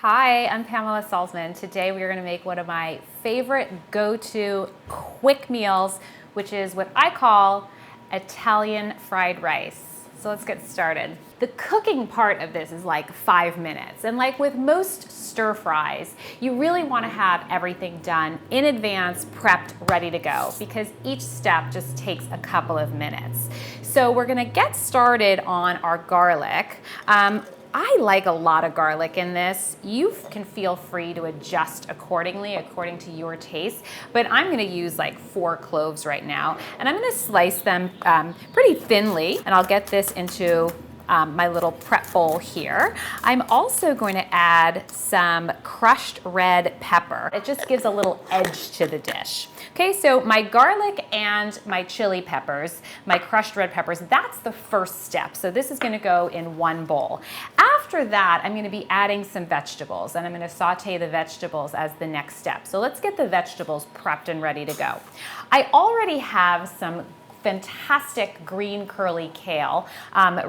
Hi, I'm Pamela Salzman. Today we are going to make one of my favorite go-to quick meals, which is what I call Italian fried rice. So let's get started. The cooking part of this is like 5 minutes, and like with most stir fries, you really want to have everything done in advance, prepped, ready to go, because each step just takes a couple of minutes. So we're going to get started on our garlic. I like a lot of garlic in this. You can feel free to adjust accordingly, according to your taste, but I'm gonna use like 4 cloves right now, and I'm gonna slice them pretty thinly, and I'll get this into my little prep bowl here. I'm also going to add some crushed red pepper. It just gives a little edge to the dish. Okay, so my garlic and my chili peppers, my crushed red peppers, that's the first step. So this is gonna go in one bowl. After that, I'm gonna be adding some vegetables, and I'm gonna saute the vegetables as the next step. So let's get the vegetables prepped and ready to go. I already have some fantastic green curly kale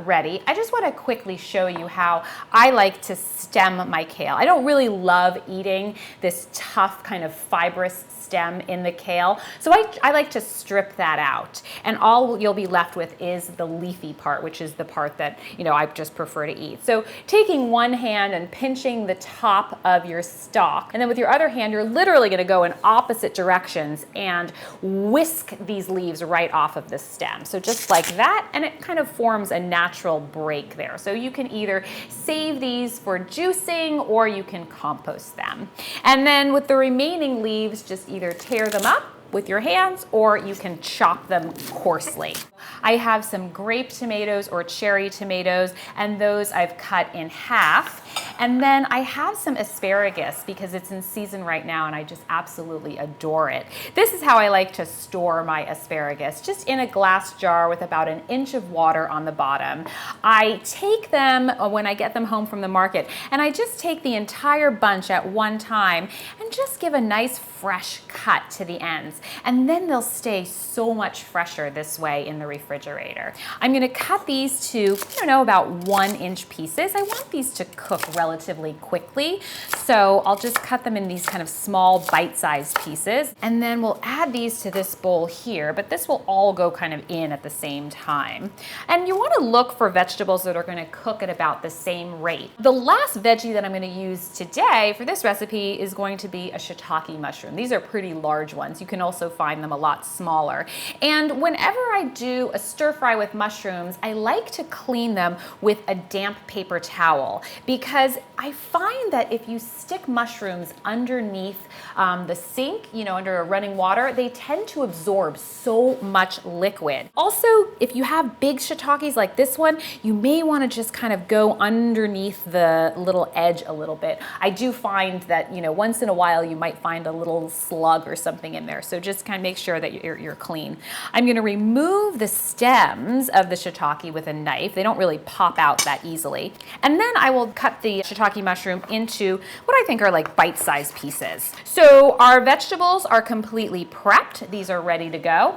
ready. I just want to quickly show you how I like to stem my kale. I don't really love eating this tough kind of fibrous stem in the kale, so I like to strip that out, and all you'll be left with is the leafy part, which is the part that I just prefer to eat. So taking one hand and pinching the top of your stalk, and then with your other hand you're literally going to go in opposite directions and whisk these leaves right off of the stem. So just like that, and it kind of forms a natural break there. So you can either save these for juicing or you can compost them. And then with the remaining leaves, just either tear them up with your hands or you can chop them coarsely. I have some grape tomatoes or cherry tomatoes, and those I've cut in half. And then I have some asparagus because it's in season right now and I just absolutely adore it. This is how I like to store my asparagus, just in a glass jar with about 1 inch of water on the bottom. I take them when I get them home from the market, and I just take the entire bunch at one time and just give a nice fresh cut to the ends. And then they'll stay so much fresher this way in the refrigerator. I'm gonna cut these to, about 1 inch pieces. I want these to cook relatively quickly, so I'll just cut them in these kind of small bite-sized pieces, and then we'll add these to this bowl here, but this will all go kind of in at the same time. And you want to look for vegetables that are going to cook at about the same rate. The last veggie that I'm going to use today for this recipe is going to be a shiitake mushroom. These are pretty large ones. You can also find them a lot smaller. And whenever I do a stir fry with mushrooms, I like to clean them with a damp paper towel, because I find that if you stick mushrooms underneath the sink, under a running water, they tend to absorb so much liquid. Also, if you have big shiitakes like this one, you may want to just kind of go underneath the little edge a little bit. I do find that, once in a while you might find a little slug or something in there, so just kind of make sure that you're clean. I'm going to remove the stems of the shiitake with a knife. They don't really pop out that easily. And then I will cut the shiitake mushroom into what I think are like bite-sized pieces. So our vegetables are completely prepped. These are ready to go.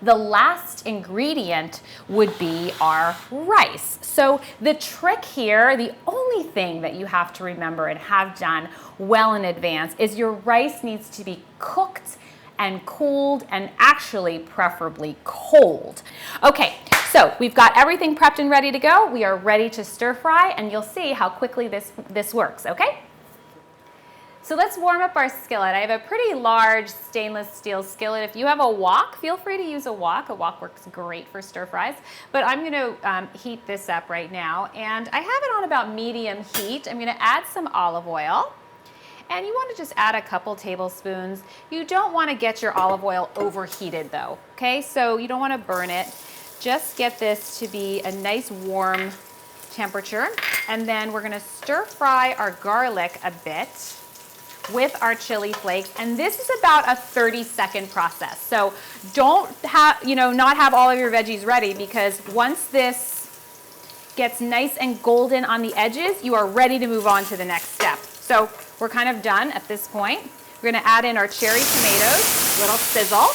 The last ingredient would be our rice. So the trick here, the only thing that you have to remember and have done well in advance, is your rice needs to be cooked and cooled, and actually preferably cold. Okay, so we've got everything prepped and ready to go. We are ready to stir fry, and you'll see how quickly this works, okay? So let's warm up our skillet. I have a pretty large stainless steel skillet. If you have a wok, feel free to use a wok. A wok works great for stir fries. But I'm gonna heat this up right now, and I have it on about medium heat. I'm gonna add some olive oil. And you want to just add a couple tablespoons. You don't want to get your olive oil overheated though, okay? So you don't want to burn it. Just get this to be a nice warm temperature. And then we're going to stir fry our garlic a bit with our chili flakes, and this is about a 30-second process. So don't have, not have all of your veggies ready, because once this gets nice and golden on the edges, you are ready to move on to the next step. So we're kind of done at this point. We're gonna add in our cherry tomatoes, little sizzle.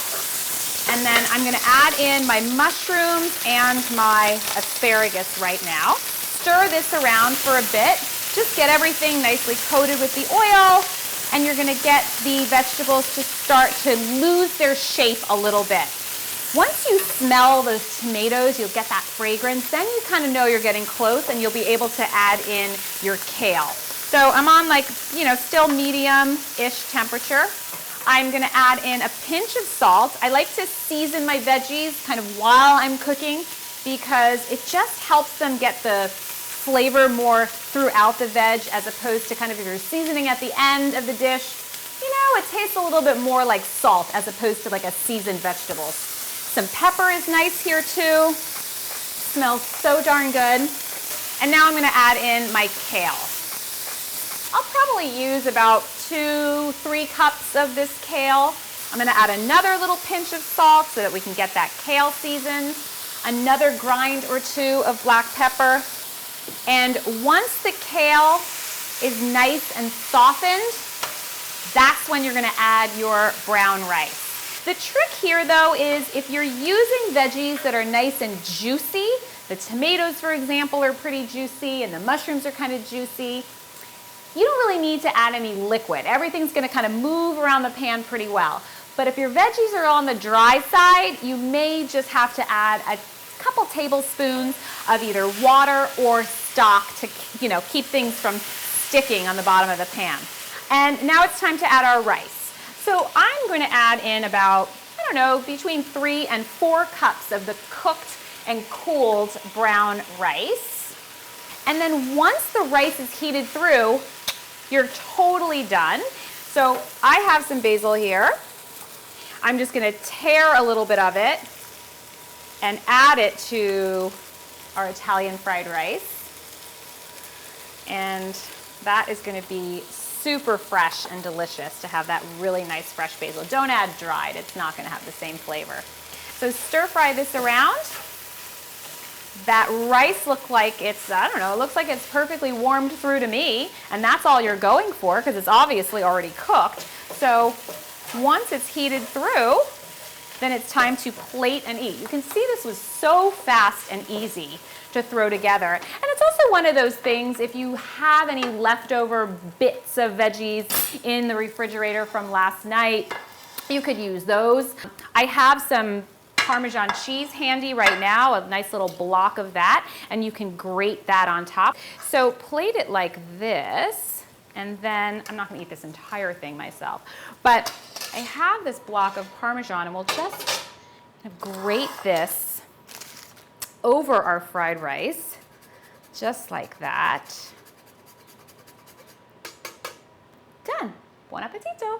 And then I'm gonna add in my mushrooms and my asparagus right now. Stir this around for a bit. Just get everything nicely coated with the oil, and you're gonna get the vegetables to start to lose their shape a little bit. Once you smell the tomatoes, you'll get that fragrance, then you kind of know you're getting close and you'll be able to add in your kale. So I'm on like, still medium-ish temperature. I'm gonna add in a pinch of salt. I like to season my veggies kind of while I'm cooking because it just helps them get the flavor more throughout the veg as opposed to kind of if you're seasoning at the end of the dish, it tastes a little bit more like salt as opposed to like a seasoned vegetables. Some pepper is nice here too. Smells so darn good. And now I'm gonna add in my kale. I'll probably use about 2-3 cups of this kale. I'm gonna add another little pinch of salt so that we can get that kale seasoned. Another grind or 2 of black pepper. And once the kale is nice and softened, that's when you're gonna add your brown rice. The trick here though is if you're using veggies that are nice and juicy, the tomatoes for example are pretty juicy and the mushrooms are kind of juicy, you don't really need to add any liquid. Everything's gonna kind of move around the pan pretty well. But if your veggies are on the dry side, you may just have to add a couple tablespoons of either water or stock to keep things from sticking on the bottom of the pan. And now it's time to add our rice. So I'm going to add in about, between 3 and 4 cups of the cooked and cooled brown rice. And then once the rice is heated through, you're totally done. So I have some basil here. I'm just going to tear a little bit of it and add it to our Italian fried rice. And that is going to be super fresh and delicious to have that really nice fresh basil. Don't add dried, it's not gonna have the same flavor. So stir fry this around. That rice looks like it's, it looks like it's perfectly warmed through to me, and that's all you're going for because it's obviously already cooked. So once it's heated through, then it's time to plate and eat. You can see this was so fast and easy to throw together. And it's also one of those things, if you have any leftover bits of veggies in the refrigerator from last night, you could use those. I have some Parmesan cheese handy right now, a nice little block of that, and you can grate that on top. So plate it like this, and then, I'm not gonna eat this entire thing myself, but I have this block of Parmesan, and we'll just grate this over our fried rice, just like that. Done. Buon appetito.